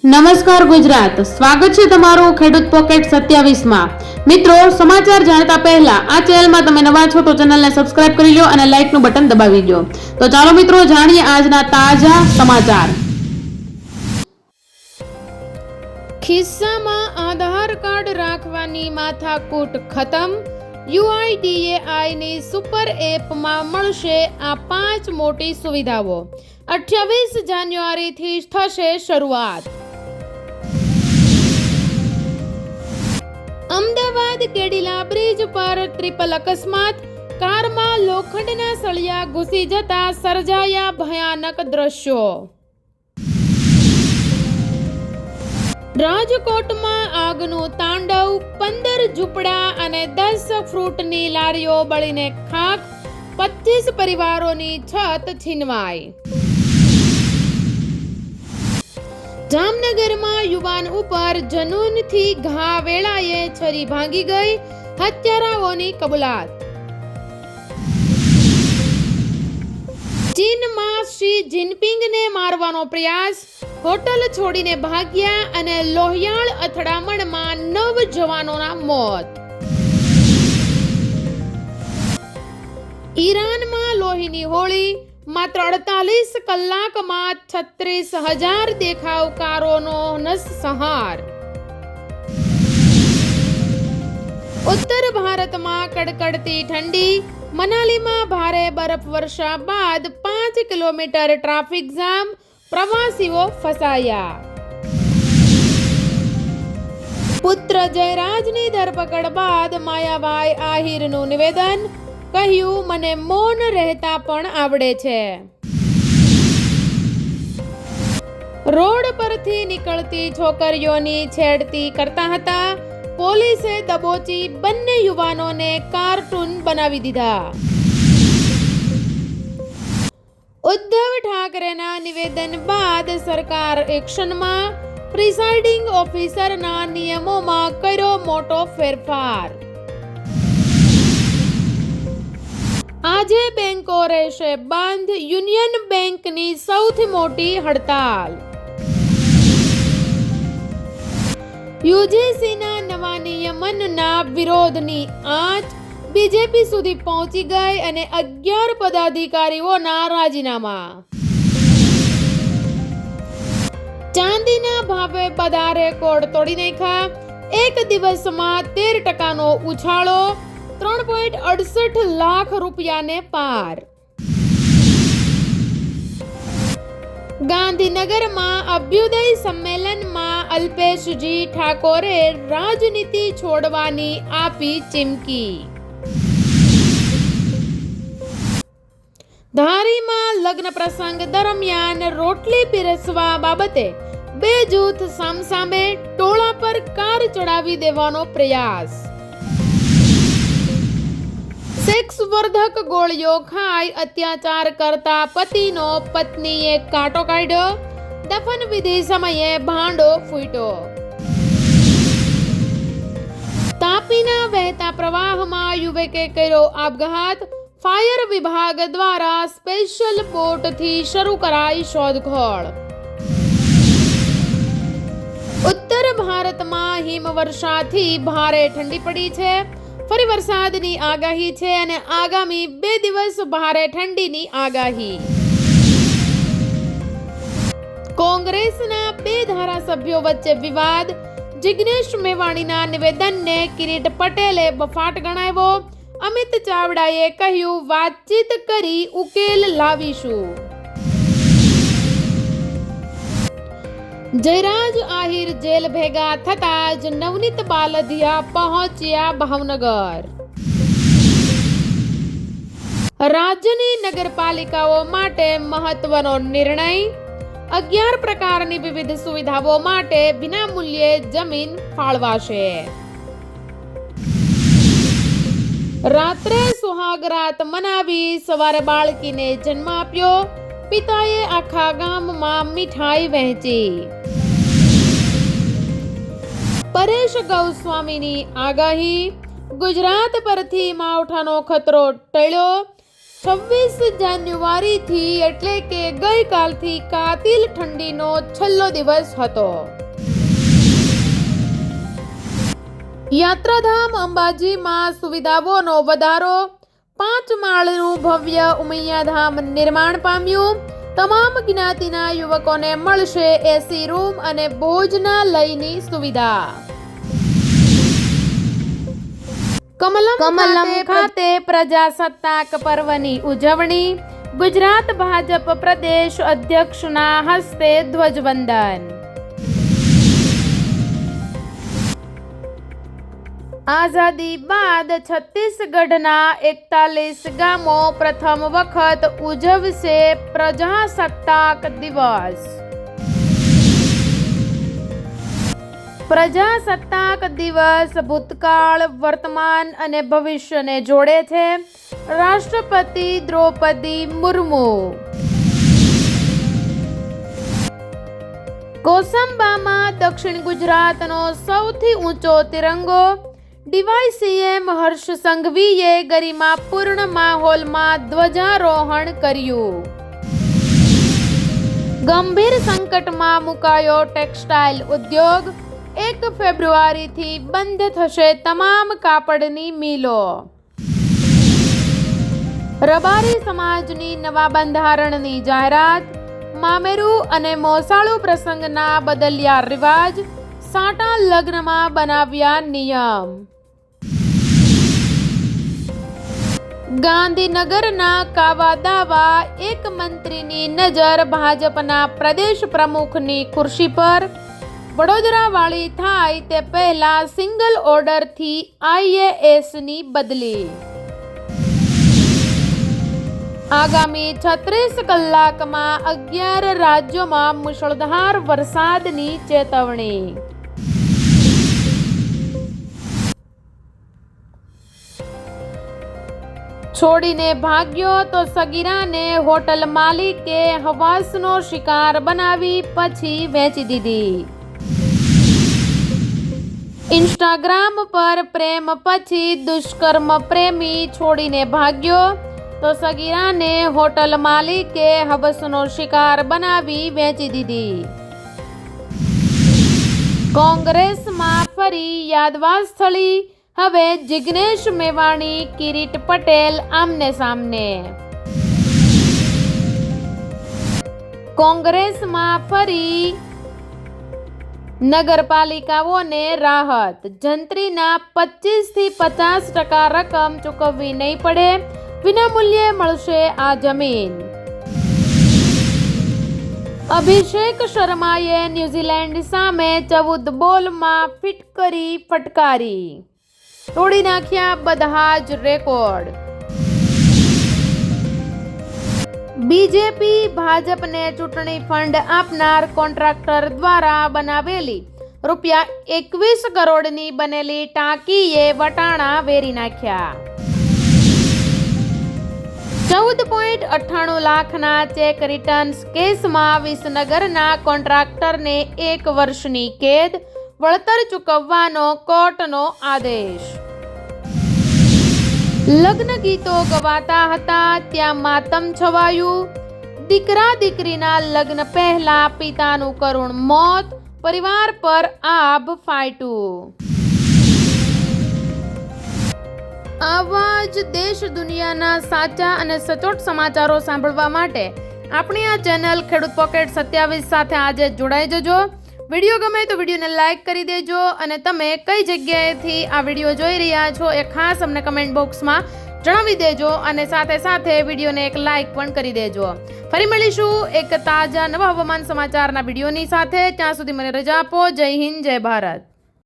નમસ્કાર ગુજરાત, સ્વાગત છે તમારું ખેડૂત પોકેટ 27માં। મિત્રો, સમાચાર જાણતા પહેલા આ ચેનલમાં તમે નવા છો તો ચેનલને સબસ્ક્રાઇબ કરી લો અને લાઇકનું બટન દબાવી દો। તો ચાલો મિત્રો જાણીએ આજના તાજા સમાચાર। ખિસ્સામાં આધાર કાર્ડ રાખવાની માથાકૂટ ખતમ। UIDAIની સુપર એપમાં મળશે આ 5 મોટી સુવિધાઓ। 28 જાન્યુઆરીથી થશે શરૂઆત। અમદાવાદ કેડીલા બ્રિજ પર ટ્રિપલ અકસ્માત। કારમાં લોખંડના સળિયા ઘૂસી જતા સર્જાયા ભયાનક દ્રશ્યો। રાજકોટમાં આગનું તાંડવ। 15 ઝૂંપડા અને 10 ફ્રૂટની લારીઓ બળીને ખાખ। 25 પરિવારોની છત છીનવાઈ। જામનગરમાં યુવાન ઉપર જનૂનથી ઘા વેળાએ છરી ભાંગી ગઈ। હત્યારાઓની કબૂલાત। ચીનમાં શી જિનપિંગને મારવાનો પ્રયાસ। હોટલ છોડીને ભાગ્યા અને લોહિયાળ અથડામણમાં 9 જવાનોના મોત। ઈરાનમાં લોહીની હોળી। માત્ર 48 કલાકમાં 36,000 દેખાવકારોનો નરસંહાર। ઉત્તર ભારતમાં કડકડતી ઠંડી। મનાલીમાં ભારે બરફવર્ષા બાદ 5 કિલોમીટર ટ્રાફિક જામ। પ્રવાસીઓ ફસાયા। પુત્ર જયરાજની ધરપકડ બાદ માયાભાઈ આહિરનું નિવેદન। કહ્યું, મને મૌન રહેતા પણ આવડે છે। રોડ પરથી નીકળતી છોકરીઓની છેડતી કરતા હતા। પોલીસે દબોચી બંને યુવાનોને કાર્ટૂન બનાવી દીધા। ઉદ્ધવ ઠાકરેના નિવેદન બાદ સરકાર એક્શનમાં। પ્રિસાઇડિંગ ઓફિસરના નિયમોમાં કર્યો મોટો ફેરફાર। આજે બેંકો રહેશે બંધ। યુનિયન બેંકની સૌથી મોટી હડતાલ। યુજીસીના નવા નિયમનના વિરોધની આંચ બીજેપી સુધી પહોંચી ગઈ અને 11 પદાધિકારીઓના રાજીનામા। ચાંદીના ભાવે બધા રેકોર્ડ તોડી નાખ્યા। એક દિવસમાં 13% ઉછાળો। 3.68 લાખ રૂપિયાને પાર। ગાંધીનગરમાં અભ્યુદય સંમેલનમાં અલ્પેશજી ઠાકોરે રાજનીતિ છોડવાની આપી ચીમકી। ધારીમાં લગ્ન પ્રસંગ દરમિયાન રોટલી પીરસવા બાબતે 2 જૂથ સામસામે। ટોળા પર કાર ચડાવી દેવાનો પ્રયાસ। સેક્સવર્ધક ગોળીઓ ખાઈ અત્યાચાર કરતા પતિનો પત્નીએ કાંટો કાઢ્યો। દફન વિધિ સમયે ભાંડો ફૂટ્યો। તાપીના વહેતા પ્રવાહમાં યુવકે કર્યો આપઘાત। ફાયર વિભાગ દ્વારા સ્પેશિયલ બોટથી શરૂ કરાઈ શોધખોળ। ઉત્તર ભારતમાં હિમવર્ષાથી ભારે ઠંડી પડી છે। ફરી વરસાદની આગાહી છે અને આગામી 2 દિવસ ભારે ઠંડીની આગાહી। કોંગ્રેસના 2 ધારાસભ્યો વચ્ચે વિવાદ। જિગ્નેશ મેવાણીના નિવેદનને કિરીટ પટેલે બફાટ ગણાવ્યો। અમિત ચાવડાએ કહ્યું, વાતચીત કરી ઉકેલ લાવીશું। જયરાજ આહિર જેલ ભેગા થતા જ નવનીત બાલદિયા પહોંચ્યા ભાવનગર। રાજ્યની નગરપાલિકાઓ માટે મહત્વનો નિર્ણય। 11 પ્રકારની વિવિધ સુવિધાઓ માટે વિનામૂલ્યે જમીન ફાળવાશે। રાત્રે સુહાગરાત મનાવી સવારે બાળકીને જન્મ આપ્યો। પિતાએ આખા ગામમાં મીઠાઈ વહેંચી। પરેશ ગૌસ્વામીની આગાહી। ગુજરાત પરથી માવઠાનો ખતરો ટળ્યો। 26 જાન્યુઆરીથી એટલે કે ગઈકાલથી કાતિલ ઠંડીનો છેલ્લો દિવસ હતો. યાત્રાધામ અંબાજીમાં સુવિધાઓનો વધારો. 5 માળનું ભવ્ય ઉમિયાધામ નિર્માણ પામ્યું. તમામ જ્ઞાતિના યુવકોને મળશે એસી રૂમ અને ભોજનાલયની સુવિધા. કમલમ ખાતે પ્રજાસત્તાક પર્વની ઉજવણી. ગુજરાત ભાજપ પ્રદેશ અધ્યક્ષના હસ્તે ધ્વજવંદન. આઝાદી બાદ છત્તીસગઢના 41 ગામો પ્રથમ વખત ઉજવશે પ્રજાસત્તાક દિવસ. પ્રજાસત્તાક દિવસ ભૂતકાળ, વર્તમાન અને ભવિષ્યને જોડે છે. રાષ્ટ્રપતિ દ્રૌપદી મુર્મુ. કોસંબામાં દક્ષિણ ગુજરાતનો સૌથી ઊંચો તિરંગો. ડીવાયસીએમ હર્ષ સંઘવીએ ગરિમાપૂર્ણ માહોલમાં ધ્વજારોહણ કર્યું. ગંભીર સંકટમાં મુકાયો ટેક્સટાઇલ ઉદ્યોગ. 1 ફેબ્રુઆરીથી બંધ થશે તમામ કાપડની મિલો. રબારી સમાજની નવા બંધારણની જાહેરાત. મામેરું અને મોસાળુ પ્રસંગના બદલ્યા રિવાજ. સાટા લગ્નમાં બનાવ્યા નિયમ. ગાંધીનગરના કાવા દાવા. એક મંત્રીની નજર ભાજપના પ્રદેશ પ્રમુખની ખુરશી પર. વડોદરા વાળી થાય તે પહેલા સિંગલ ઓર્ડરથી IASની બદલી. આગામી 36 કલાકમાં 11 રાજ્યોમાં મુશળધાર વરસાદની ચેતવણી. છોડીને ભાગ્યો તો સગીરાને હોટલ માલિકે હવાસનો શિકાર બનાવી પછી વેચી દીધી. ઇન્સ્ટાગ્રામ પર પ્રેમ પછી દુષ્કર્મ પ્રેમી છોડીને ભાગ્યો તો સગીરાને હોટલ માલિકે હવસનો શિકાર બનાવી વેચી દીધી. કોંગ્રેસમાં ફરી યાદવાસ્થળી. હવે જિગ્નેશ મેવાણી, કિરીટ પટેલ આમને સામને. કોંગ્રેસમાં ફરી નગરપાલિકાઓને રાહત. જંત્રીના 25 થી 50% રકમ ચૂકવવી નહીં પડે. વિનામૂલ્યે મળશે આ જમીન. અભિષેક શર્માએ ન્યૂઝીલેન્ડ સામે 14 બોલમાં ફિટકરી ફટકારી. તોડી નાખ્યા બધા જ રેકોર્ડ. બીજેપી ભાજપને ચૂંટણી ફંડ આપનાર કોન્ટ્રાક્ટર દ્વારા બનાવેલી ₹21 કરોડની બનેલી ટાંકીએ વટાણા વેરી નાખ્યા. 14.98 લાખના ચેક રિટર્ન્સ કેસમાં વિસનગરના કોન્ટ્રાક્ટરને 1 વર્ષની કેદ. વળતર ચૂકવવાનો કોર્ટનો આદેશ. લગ્ન ગીતો ગવાતા હતા ત્યાં માતમ છવાયું. દીકરા દીકરીના લગ્ન પહેલા પિતાનું કરુણ મોત. પરિવાર પર આભ ફાટ્યું. આવા જ દેશ દુનિયાના સાચા અને સચોટ સમાચારો સાંભળવા માટે આપણી આ ચેનલ ખેડૂત પોકેટ 27 સાથે આજે જોડાઈ જજો. વિડીયો ગમે તો વિડીયોને લાઇક કરી દેજો અને તમે કઈ જગ્યાએથી આ વિડીયો જોઈ રહ્યા છો એ ખાસ અમને કમેન્ટ બોક્સમાં જણાવી દેજો અને સાથે સાથે વિડીયોને એક લાઇક પણ કરી દેજો. ફરી મળીશું એક તાજા નવા હવામાન સમાચારના વિડીયોની સાથે. ત્યાં સુધી મને રજા આપો. જય હિન્દ, જય ભારત.